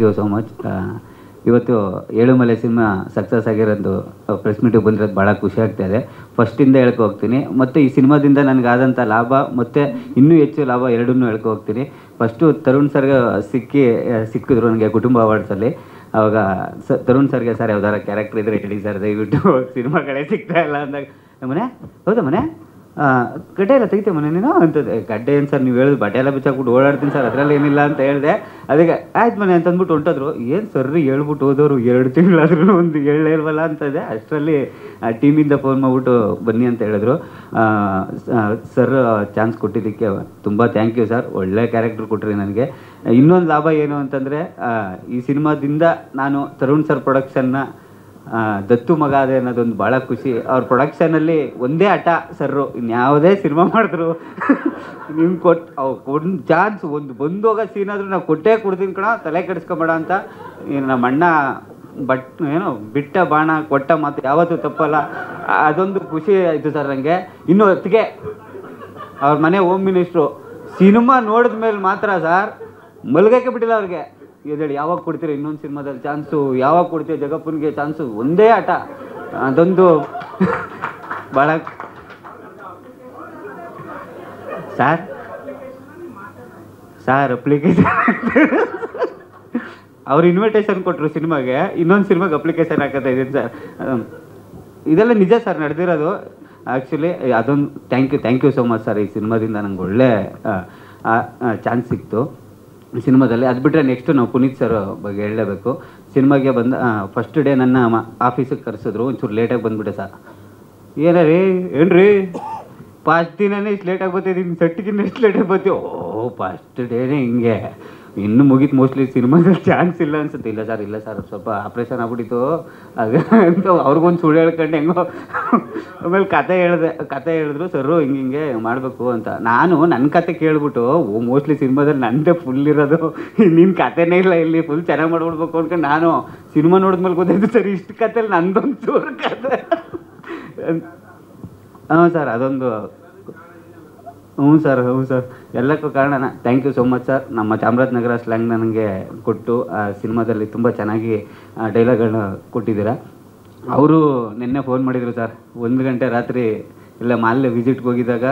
You so much. ಇವತ್ತು Elumale cinema success ಆಗಿರೋದು press ಮೀಟಿಗೆ ಬಂದಿರೋದು ಭಾಳ ಖುಷಿ ಆಗ್ತಾಯಿದೆ. ಫಸ್ಟಿಂದ ಹೇಳ್ಕೊ ಹೋಗ್ತೀನಿ, ಮತ್ತು ಈ ಸಿನಿಮಾದಿಂದ ನನಗಾದಂಥ ಲಾಭ ಮತ್ತು ಇನ್ನೂ ಹೆಚ್ಚು ಲಾಭ ಎರಡನ್ನೂ ಹೇಳ್ಕೊ ಹೋಗ್ತೀನಿ. ಫಸ್ಟು ತರುಣ್ ಸರ್ಗೆ ಸಿಕ್ಕಿದ್ರು ನನಗೆ ಕುಟುಂಬ ಅವಾರ್ಡ್ಸಲ್ಲಿ. ಆವಾಗ ತರುಣ್ ಸರ್ಗೆ ಸರ್ ಯಾವ್ದಾರ ಕ್ಯಾರೆಕ್ಟರ್ ಇದ್ದರೆ ಹೇಳಿ ಸರ್, ದಯವಿಟ್ಟು ಸಿನಿಮಾಗಳೇ ಸಿಗ್ತಾ ಇಲ್ಲ ಅಂದಾಗ ಮನೆ ಹೌದಾ ಮನೆ ಗಡ್ಡೆ ಎಲ್ಲ ತೆಗಿತೆ ಮನೆ ನೀನು ಅಂತದೆ. ಗಡ್ಡೆ ಏನು ಸರ್ ನೀವು ಹೇಳಿದ್ರು ಬಟ್ಟೆ ಎಲ್ಲ ಬಿಚ್ಚಾಕ್ಬಿಟ್ಟು ಓಡಾಡ್ತೀನಿ ಸರ್, ಅದರಲ್ಲಿ ಏನಿಲ್ಲ ಅಂತ ಹೇಳಿದೆ. ಅದಕ್ಕೆ ಆಯ್ತು ಮನೆ ಅಂತಂದ್ಬಿಟ್ಟು ಹೊಂಟೋದ್ರು. ಏನು ಸರ್ರಿ ಹೇಳ್ಬಿಟ್ಟು ಹೋದವರು 2 ತಿಂಗಳಾದ್ರೂ ಒಂದು ಹೇಳಲ್ವಲ್ಲ ಅಂತದೆ. ಅಷ್ಟರಲ್ಲಿ ಟೀಮಿಂದ ಫೋನ್ ಮಾಡಿಬಿಟ್ಟು ಬನ್ನಿ ಅಂತ ಹೇಳಿದ್ರು. ಸರ್ ಚಾನ್ಸ್ ಕೊಟ್ಟಿದ್ದಕ್ಕೆ ತುಂಬ ಥ್ಯಾಂಕ್ ಯು ಸರ್, ಒಳ್ಳೆ ಕ್ಯಾರೆಕ್ಟರ್ ಕೊಟ್ರಿ ನನಗೆ. ಇನ್ನೊಂದು ಲಾಭ ಏನು ಅಂತಂದರೆ ಈ ಸಿನಿಮಾದಿಂದ ನಾನು ತರುಣ್ ಸರ್ ಪ್ರೊಡಕ್ಷನ್ನ ದತ್ತು ಮಗ ಅದೇ ಅನ್ನೋದೊಂದು ಭಾಳ ಖುಷಿ. ಅವ್ರ ಪ್ರೊಡಕ್ಷನಲ್ಲಿ ಒಂದೇ ಆಟ ಸರ್ರು, ಇನ್ಯಾವುದೇ ಸಿನಿಮಾ ಮಾಡಿದ್ರು ನಿಮ್ಗೆ ಒಂದು ಚಾನ್ಸ್ ಒಂದು ಬಂದೋಗೋ ಸೀನ್ ಆದರೂ ನಾವು ಕೊಟ್ಟೇ ಕೊಡ್ತೀನಿ ಕಣ, ತಲೆ ಕೆಡಿಸ್ಕೊಬೇಡ ಅಂತ. ನಮ್ಮ ಅಣ್ಣ ಏನೋ ಬಿಟ್ಟ ಬಾಣ ಕೊಟ್ಟ ಮಾತು ಯಾವತ್ತೂ ತಪ್ಪಲ್ಲ. ಅದೊಂದು ಖುಷಿ ಆಯಿತು ಸರ್ ನನಗೆ. ಇನ್ನೂ ಹೊತ್ತಿಗೆ ಅವ್ರ ಮನೆ ಹೋಮ್ ಮಿನಿಸ್ಟ್ರು ಸಿನಿಮಾ ನೋಡಿದ ಮೇಲೆ ಮಾತ್ರ ಸರ್ ಮಲ್ಗಕ್ಕೆ ಬಿಟ್ಟಿಲ್ಲ ಅವ್ರಿಗೆ. ಹೇಳಿ ಯಾವಾಗ ಕೊಡ್ತೀರಿ ಇನ್ನೊಂದು ಸಿನಿಮಾದಲ್ಲಿ ಚಾನ್ಸು, ಯಾವಾಗ ಕೊಡ್ತೀವಿ ಜಗಪ್ಪನಿಗೆ ಚಾನ್ಸು, ಒಂದೇ ಆಟ. ಅದೊಂದು ಭಾಳ ಸರ್ ಅಪ್ಲಿಕೇಶನ್ ಅವ್ರು ಇನ್ವಿಟೇಷನ್ ಕೊಟ್ಟರು ಸಿನಿಮಾಗೆ, ಇನ್ನೊಂದು ಸಿನಿಮಾಗೆ ಅಪ್ಲಿಕೇಶನ್ ಹಾಕೋತಾ ಇದ್ದೀನಿ ಸರ್. ಇದೆಲ್ಲ ನಿಜ ಸರ್ ನಡೆದಿರೋದು. ಆ್ಯಕ್ಚುಲಿ ಅದೊಂದು thank you so much sir. ಈ ಸಿನಿಮಾದಿಂದ ನಂಗೆ ಒಳ್ಳೆ ಚಾನ್ಸ್ ಸಿಕ್ತು ಸಿನಿಮಾದಲ್ಲಿ. ಅದು ಬಿಟ್ಟರೆ ನೆಕ್ಸ್ಟು ನಾವು ಪುನೀತ್ ಸರ್ ಬಗ್ಗೆ ಹೇಳಲೇಬೇಕು. ಸಿನಿಮಾಗೆ ಬಂದ ಫಸ್ಟ್ ಡೇ ನನ್ನ ಆಫೀಸಿಗೆ ಕರೆಸಿದ್ರು, ಒಂಚೂರು ಲೇಟಾಗಿ ಬಂದುಬಿಟ್ಟೆ ಸರ್. ಏನ್ರಿ ಫಸ್ಟ್ ದಿನನೇ ಇಷ್ಟು ಲೇಟಾಗಿ ಬರ್ತಿದ್ದೀನಿ, ಸೆಟ್ಗಿನ್ನ ಎಷ್ಟು ಲೇಟಾಗಿ ಬರ್ತೀವಿ. ಫಸ್ಟ್ ಡೇನೇ ಹಿಂಗೆ, ಇನ್ನೂ ಮುಗೀತು ಮೋಸ್ಟ್ಲಿ ಸಿನಿಮಾದಲ್ಲಿ ಚಾನ್ಸ್ ಇಲ್ಲ ಅನ್ಸುತ್ತೆ. ಇಲ್ಲ ಸರ್ ಸ್ವಲ್ಪ ಆಪ್ರೇಷನ್ ಆಗ್ಬಿಟ್ಟಿತ್ತು ಅದು ಅಂತ ಅವ್ರಿಗೊಂದು ಸುಳ್ಳು ಹೇಳ್ಕೊಂಡು ಹೆಂಗೋ ಆಮೇಲೆ ಕತೆ ಹೇಳಿದ್ರು ಸರು ಹಿಂಗೆ ಮಾಡಬೇಕು ಅಂತ. ನಾನು ನನ್ನ ಕತೆ ಕೇಳ್ಬಿಟ್ಟು ಮೋಸ್ಟ್ಲಿ ಸಿನಿಮಾದಲ್ಲಿ ನನ್ನದೇ ಫುಲ್ ಇರೋದು, ನಿನ್ನ ಕತೆನೇ ಇಲ್ಲ ಇಲ್ಲಿ, ಫುಲ್ ಚೆನ್ನಾಗಿ ಮಾಡ್ಬಿಡ್ಬೇಕು ಅಂದ್ಕೊಂಡು ನಾನು ಸಿನಿಮಾ ನೋಡಿದ್ಮೇಲೆ ಗೊತ್ತಾಯ್ತು ಸರ್ ಇಷ್ಟು ಕತೆಯಲ್ಲಿ ನಂದೊಂದು ಚೂರು ಕತೆ. ಹಾಂ ಸರ್ ಅದೊಂದು ಹ್ಞೂ ಸರ್ ಎಲ್ಲಕ್ಕೂ ಕಾರಣ thank you so much sir. ನಮ್ಮ ಚಾಮರಾಜನಗರ ಸ್ಲ್ಯಾಂಗ್ ನನಗೆ ಕೊಟ್ಟು ಆ ಸಿನಿಮಾದಲ್ಲಿ ತುಂಬ ಚೆನ್ನಾಗಿ ಡೈಲಾಗ್ಗಳನ್ನ ಕೊಟ್ಟಿದ್ದೀರಾ. ಅವರು ನಿನ್ನೆ ಫೋನ್ ಮಾಡಿದರು ಸರ್, 1 ಗಂಟೆ ರಾತ್ರಿ ಇಲ್ಲ ಮಾಲ್ಯ ವಿಸಿಟ್ಗೆ ಹೋಗಿದ್ದಾಗ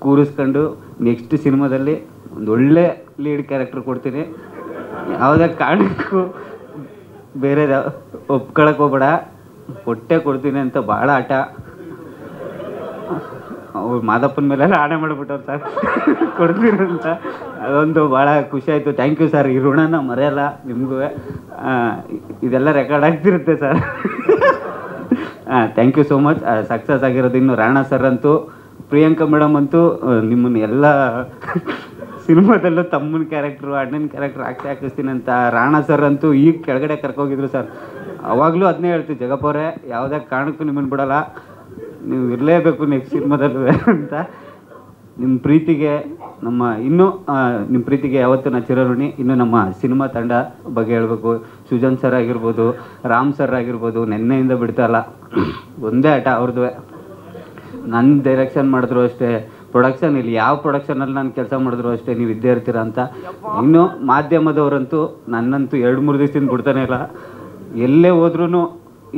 ಕೂರಿಸ್ಕೊಂಡು ನೆಕ್ಸ್ಟ್ ಸಿನಿಮಾದಲ್ಲಿ ಒಂದು ಒಳ್ಳೆ ಲೀಡ್ ಕ್ಯಾರೆಕ್ಟರ್ ಕೊಡ್ತೀನಿ, ಯಾವುದೇ ಕಾರಣಕ್ಕೂ ಬೇರೆ ಒಪ್ಕೊಳಕ್ಕೆ ಹೋಗ್ಬೇಡ, ಕೊಡ್ತೀನಿ ಅಂತ ಭಾಳ ಆಟ. ಅವ್ರು ಮಾದಪ್ಪನ ಮೇಲೆಲ್ಲ ಆಣೆ ಮಾಡಿಬಿಟ್ಟವ್ರು ಸರ್ ಕೊಡ್ತೀರ ಅಂತ. ಅದೊಂದು ಭಾಳ ಖುಷಿ ಆಯಿತು. Thank you sir. ಈ ಋಣನ ಮರೆಯಲ್ಲ ನಿಮಗೂ. ಇದೆಲ್ಲ ರೆಕಾರ್ಡ್ ಆಗ್ತಿರುತ್ತೆ ಸರ್. Thank you so much. Success ಆಗಿರೋದು ಇನ್ನು ರಾಣಾ ಸರ್ ಅಂತೂ, ಪ್ರಿಯಾಂಕಾ ಮೇಡಮ್ ಅಂತೂ ನಿಮ್ಮನ್ನು ಎಲ್ಲ ಸಿನಿಮಾದಲ್ಲೂ ತಮ್ಮನ ಕ್ಯಾರೆಕ್ಟ್ರು ಅಣ್ಣನ ಕ್ಯಾರೆಕ್ಟ್ರ್ ಹಾಕಿಸ್ತೀನಿ ಅಂತ. ರಾಣಾ ಸರ್ ಅಂತೂ ಈಗ ಕೆಳಗಡೆ ಕರ್ಕೋಗಿದ್ರು ಸರ್. ಅವಾಗಲೂ ಅದನ್ನೇ ಹೇಳ್ತೀವಿ, ಜಗಪ್ಪ ಅವರೇ ಯಾವುದೇ ಕಾರಣಕ್ಕೂ ನಿಮ್ಮನ್ನು ಬಿಡೋಲ್ಲ, ನೀವು ಇರಲೇಬೇಕು ನೆಕ್ಸ್ಟ್ ಸಿನಿಮಾದಲ್ಲೂ ಅಂತ. ನಿಮ್ಮ ಪ್ರೀತಿಗೆ ನಿಮ್ಮ ಪ್ರೀತಿಗೆ ಯಾವತ್ತೂ ನಾ ಚಿರಋಣಿ. ಇನ್ನು ನಮ್ಮ ಸಿನಿಮಾ ತಂಡ ಬಗ್ಗೆ ಹೇಳಬೇಕು. ಸುಜನ್ ಸರ್ ಆಗಿರ್ಬೋದು, ರಾಮ್ ಸರ್ ಆಗಿರ್ಬೋದು, ನೆನ್ನೆಯಿಂದ ಬಿಡ್ತಾಯಿಲ್ಲ, ಒಂದೇ ಆಟ ಅವ್ರದ್ದು. ನನ್ನ ಡೈರೆಕ್ಷನ್ ಮಾಡಿದ್ರು ಅಷ್ಟೇ, ಪ್ರೊಡಕ್ಷನ್ ಇಲ್ಲಿ ಯಾವ ಪ್ರೊಡಕ್ಷನಲ್ಲಿ ನಾನು ಕೆಲಸ ಮಾಡಿದ್ರು ಅಷ್ಟೇ ನೀವು ಇದ್ದೇ ಇರ್ತೀರ ಅಂತ. ಇನ್ನು ಮಾಧ್ಯಮದವರಂತೂ ನನ್ನಂತೂ 2-3 ದಿವಸದಿಂದ ಬಿಡ್ತಾನೆ ಇಲ್ಲ. ಎಲ್ಲೇ ಹೋದ್ರೂ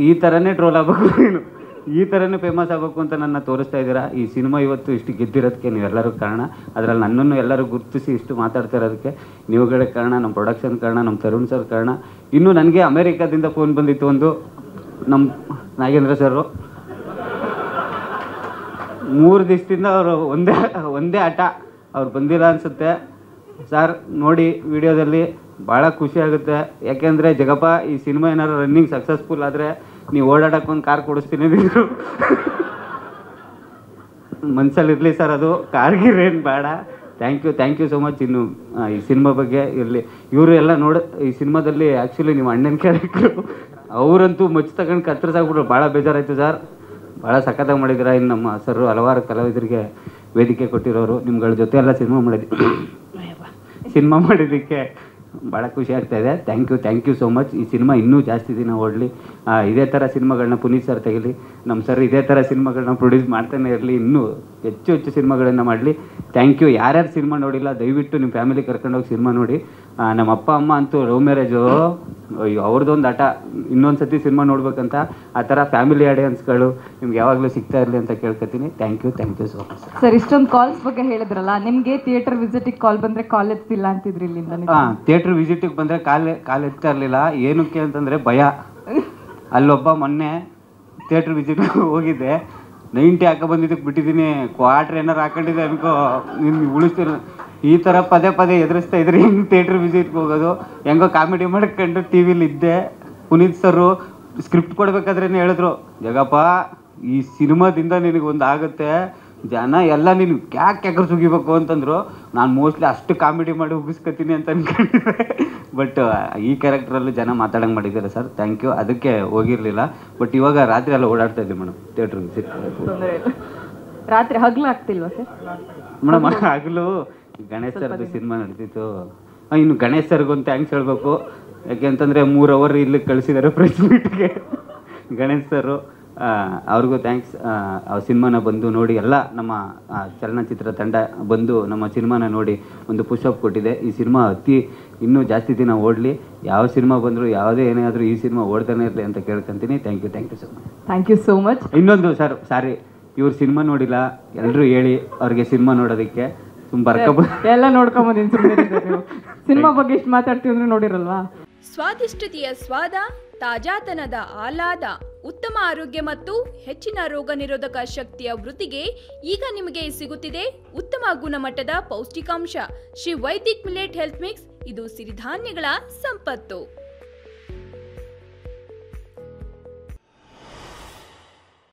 ಈ ಥರನೇ ಟ್ರೋಲ್ ಆಗಬೇಕು, ನೀನು ಈ ಥರನೇ ಫೇಮಸ್ ಆಗಬೇಕು ಅಂತ ನನ್ನ ತೋರಿಸ್ತಾ ಇದ್ದೀರಾ. ಈ ಸಿನಿಮಾ ಇವತ್ತು ಇಷ್ಟು ಗೆದ್ದಿರೋದಕ್ಕೆ ನೀವೆಲ್ಲರೂ ಕಾರಣ. ಅದರಲ್ಲಿ ನನ್ನನ್ನು ಎಲ್ಲರೂ ಗುರುತಿಸಿ ಇಷ್ಟು ಮಾತಾಡ್ತಾ ಇರೋದಕ್ಕೆ ನೀವುಗಳೇ ಕಾರಣ, ನಮ್ಮ ಪ್ರೊಡಕ್ಷನ್ ಕಾರಣ, ನಮ್ಮ ತರುಣ್ ಸರ್ ಕಾರಣ. ಇನ್ನು ನನಗೆ ಅಮೇರಿಕಾದಿಂದ ಫೋನ್ ಬಂದಿತ್ತು ಒಂದು, ನಮ್ಮ ನಾಗೇಂದ್ರ ಸರು 3 ದಿವಸದಿಂದ ಅವರು ಒಂದೇ ಆಟ, ಅವ್ರು ಬಂದಿಲ್ಲ ಅನಿಸುತ್ತೆ ಸರ್. ನೋಡಿ ವಿಡಿಯೋದಲ್ಲಿ ಭಾಳ ಖುಷಿ ಆಗುತ್ತೆ. ಯಾಕೆಂದರೆ ಜಗಪ್ಪ ಈ ಸಿನಿಮಾ ಏನಾದ್ರು ರನ್ನಿಂಗ್ ಸಕ್ಸಸ್ಫುಲ್ ಆದರೆ ನೀವು ಓಡಾಡೋಕ್ಕೊಂದು ಕಾರ್ ಕೊಡಿಸ್ತೀನಿ ನೀವು ಮನಸ್ಸಲ್ಲಿರಲಿ ಸರ್, ಅದು ಕಾರ್ಗಿರೇನು ಬೇಡ. Thank you so much. ಇನ್ನು ಈ ಸಿನಿಮಾ ಬಗ್ಗೆ ಇರಲಿ, ಇವರು ಎಲ್ಲ ಈ ಸಿನಿಮಾದಲ್ಲಿ ಆ್ಯಕ್ಚುಲಿ ನಿಮ್ಮ ಅಣ್ಣನ ಕ್ಯಾರೆಕ್ಟ್ರು ಅವರಂತೂ ಮಚ್ಚು ತಗೊಂಡು ಕತ್ತರಿಸಾಗ್ಬಿಟ್ರು. ಭಾಳ ಬೇಜಾರಾಯಿತು ಸರ್, ಭಾಳ ಸಖತ್ತಾಗಿ ಮಾಡಿದ್ದೀರಾ. ಇನ್ನು ನಮ್ಮ ಸರ್ ಹಲವಾರು ಕಲಾವಿದರಿಗೆ ವೇದಿಕೆ ಕೊಟ್ಟಿರೋರು, ನಿಮ್ಗಳ ಜೊತೆ ಎಲ್ಲ ಸಿನಿಮಾ ಮಾಡಿದ್ದಕ್ಕೆ ಭಾಳ ಖುಷಿ ಆಗ್ತಾಯಿದೆ. Thank you so much. ಈ ಸಿನಿಮಾ ಇನ್ನೂ ಜಾಸ್ತಿ ದಿನ ಓಡಲಿ, ಇದೇ ಥರ ಸಿನಿಮಾಗಳನ್ನ ಪುನೀತ್ ಸರ್ ತೆಗೀಲಿ, ನಮ್ಮ ಸರ್ ಇದೇ ಥರ ಸಿನಿಮಾಗಳನ್ನ ಪ್ರೊಡ್ಯೂಸ್ ಮಾಡ್ತಾನೆ ಇರಲಿ, ಇನ್ನೂ ಹೆಚ್ಚು ಸಿನಿಮಾಗಳನ್ನು ಮಾಡಲಿ. Thank you. ಯಾರ್ಯಾರು ಸಿನಿಮಾ ನೋಡಿಲ್ಲ ದಯವಿಟ್ಟು ನಿಮ್ಮ ಫ್ಯಾಮಿಲಿ ಕರ್ಕೊಂಡೋಗಿ ಸಿನಿಮಾ ನೋಡಿ. ನಮ್ಮ ಅಪ್ಪ ಅಮ್ಮ ಅಂತೂ ಲವ್ ಮ್ಯಾರೇಜು, ಅಯ್ಯೋ ಅವ್ರದ್ದೊಂದು ಆಟ, ಇನ್ನೊಂದು ಸತಿ ಸಿನಿಮಾ ನೋಡ್ಬೇಕಂತ. ಆ ಥರ ಫ್ಯಾಮಿಲಿ ಆಡಿಯನ್ಸ್ಗಳು ನಿಮ್ಗೆ ಯಾವಾಗಲೂ ಸಿಗ್ತಾ ಇರಲಿ ಅಂತ ಕೇಳ್ಕೊತೀನಿ. Thank you so much sir. ಇಷ್ಟೊಂದು ಕಾಲ್ಸ್ ಬಗ್ಗೆ ಹೇಳಿದ್ರಲ್ಲ, ನಿಮಗೆ ಥಿಯೇಟರ್ ವಿಸಿಟಿಗೆ ಕಾಲ್ ಬಂದರೆ ಕಾಲ್ ಎತ್ತಿಲ್ಲ ಅಂತಿದ್ರಿ ಇಲ್ಲಿಂದ? ಹಾಂ, ಥಿಯೇಟ್ರ್ ವಿಸಿಟಿಗೆ ಬಂದರೆ ಕಾಲ್ ಎತ್ತಾ ಇರಲಿಲ್ಲ. ಏನಕ್ಕೆ ಅಂತಂದರೆ ಭಯ. ಅಲ್ಲೊಬ್ಬ ಮೊನ್ನೆ ಥಿಯೇಟ್ರ್ ವಿಸಿಟ್ಗೆ ಹೋಗಿದ್ದೆ, 90 ಹಾಕೋ ಬಂದಿದ್ದಕ್ಕೆ ಬಿಟ್ಟಿದ್ದೀನಿ, ಕ್ವಾರ್ಟರ್ ಏನಾರು ಹಾಕೊಂಡಿದ್ದೆ ಅನ್ಕೋ, ನಿಮ್ಗೆ ಉಳಿಸ್ತಿರೋ ಈ ಥರ ಪದೇ ಎದುರಿಸ್ತಾ ಇದ್ರೆ ಹೆಂಗೆ ಥಿಯೇಟ್ರ್ ವಿಸಿಟ್ಗೆ ಹೋಗೋದು? ಹೆಂಗೋ ಕಾಮಿಡಿ ಮಾಡ್ಕೊಂಡು ಟಿ ವಿಲಿ ಇದ್ದೆ. ಪುನೀತ್ ಸರು ಸ್ಕ್ರಿಪ್ಟ್ ಕೊಡ್ಬೇಕಾದ್ರೇ ಹೇಳಿದ್ರು, ಜಗಪ್ಪ ಈ ಸಿನಿಮಾದಿಂದ ನಿನಗೊಂದು ಆಗುತ್ತೆ, ಜನ ಎಲ್ಲ ನೀನು ಕ್ಯಾಕರ್ ಸುಗಿಬೇಕು ಅಂತಂದರು. ನಾನು ಮೋಸ್ಟ್ಲಿ ಅಷ್ಟು ಕಾಮಿಡಿ ಮಾಡಿ ಉಗಿಸ್ಕೊತೀನಿ ಅಂತ ಅನ್ಕೊಂಡಿದ್ದೆ. ಬಟ್ ಈ ಕ್ಯಾರೆಕ್ಟ್ರಲ್ಲೂ ಜನ ಮಾತಾಡಂಗೆ ಮಾಡಿದ್ದಾರೆ ಸರ್. Thank you. ಅದಕ್ಕೆ ಹೋಗಿರಲಿಲ್ಲ. ಬಟ್ ಇವಾಗ ರಾತ್ರಿ ಎಲ್ಲ ಓಡಾಡ್ತಾ ಇದ್ದೆ ಮೇಡಮ್ ಥಿಯೇಟ್ರ್ ವಿಸಿಟ್. ರಾತ್ರಿ ಹಗಲು ಆಗ್ತಿಲ್ವಾ ಸರ್? ಮೇಡಮ್ ಹಗಲು ಗಣೇಶ್ ಸರ್ದು ಸಿನಿಮಾ ನಡೀತಿತ್ತು. ಇನ್ನು ಗಣೇಶ್ ಸರ್ಗೊಂದು ಥ್ಯಾಂಕ್ಸ್ ಹೇಳಬೇಕು. ಯಾಕೆ ಅಂತಂದರೆ 3 ಅವರ್ ಇಲ್ಲಿ ಕಳಿಸಿದ್ದಾರೆ ಪ್ರೆಸ್ ಮೀಟ್ಗೆ ಗಣೇಶ್ ಸರು. ಅವ್ರಿಗೂ ಥ್ಯಾಂಕ್ಸ್. ಆ ಸಿನಿಮಾನ ಬಂದು ನೋಡಿ, ಎಲ್ಲ ನಮ್ಮ ಚಲನಚಿತ್ರ ತಂಡ ಬಂದು ನಮ್ಮ ಸಿನಿಮಾನ ನೋಡಿ ಒಂದು ಪುಷಪ್ ಕೊಟ್ಟಿದೆ. ಈ ಸಿನಿಮಾ ಇನ್ನೂ ಜಾಸ್ತಿ ದಿನ ಓಡಲಿ. ಯಾವ ಸಿನಿಮಾ ಬಂದರೂ ಯಾವುದೇ ಏನೇ ಆದರೂ ಈ ಸಿನಿಮಾ ಓಡ್ತಾನೆ ಇರಲಿ ಅಂತ ಕೇಳ್ಕೊತೀನಿ. Thank you so much. Thank you so much. ಇನ್ನೊಂದು ಸರ್, ಸಾರಿ, ಇವ್ರು ಸಿನಿಮಾ ನೋಡಿಲ್ಲ, ಎಲ್ಲರೂ ಹೇಳಿ ಅವ್ರಿಗೆ ಸಿನಿಮಾ ನೋಡೋದಕ್ಕೆ. ಎಲ್ಲ ನೋಡ್ಕೊಂಬಂದಿನಿ. ಸಿನಿಮಾ ಬಗ್ಗೆ ಎಷ್ಟು ಮಾತಾಡ್ತೀವಿ ಅಂದ್ರೆ ನೋಡಿರಲ್ವಾ? ಸ್ವಾದಿಷ್ಟತೆಯ ಸ್ವಾದ, ತಾಜಾತನದ ಆಹ್ಲಾದ, ಉತ್ತಮ ಆರೋಗ್ಯ ಮತ್ತು ಹೆಚ್ಚಿನ ರೋಗ ನಿರೋಧಕ ಶಕ್ತಿಯ ವೃದ್ಧಿಗೆ ಈಗ ನಿಮಗೆ ಸಿಗುತ್ತಿದೆ ಉತ್ತಮ ಗುಣಮಟ್ಟದ ಪೌಷ್ಟಿಕಾಂಶ Shri Vaidik millet health mix. ಇದು ಸಿರಿಧಾನ್ಯಗಳ ಸಂಪತ್ತು.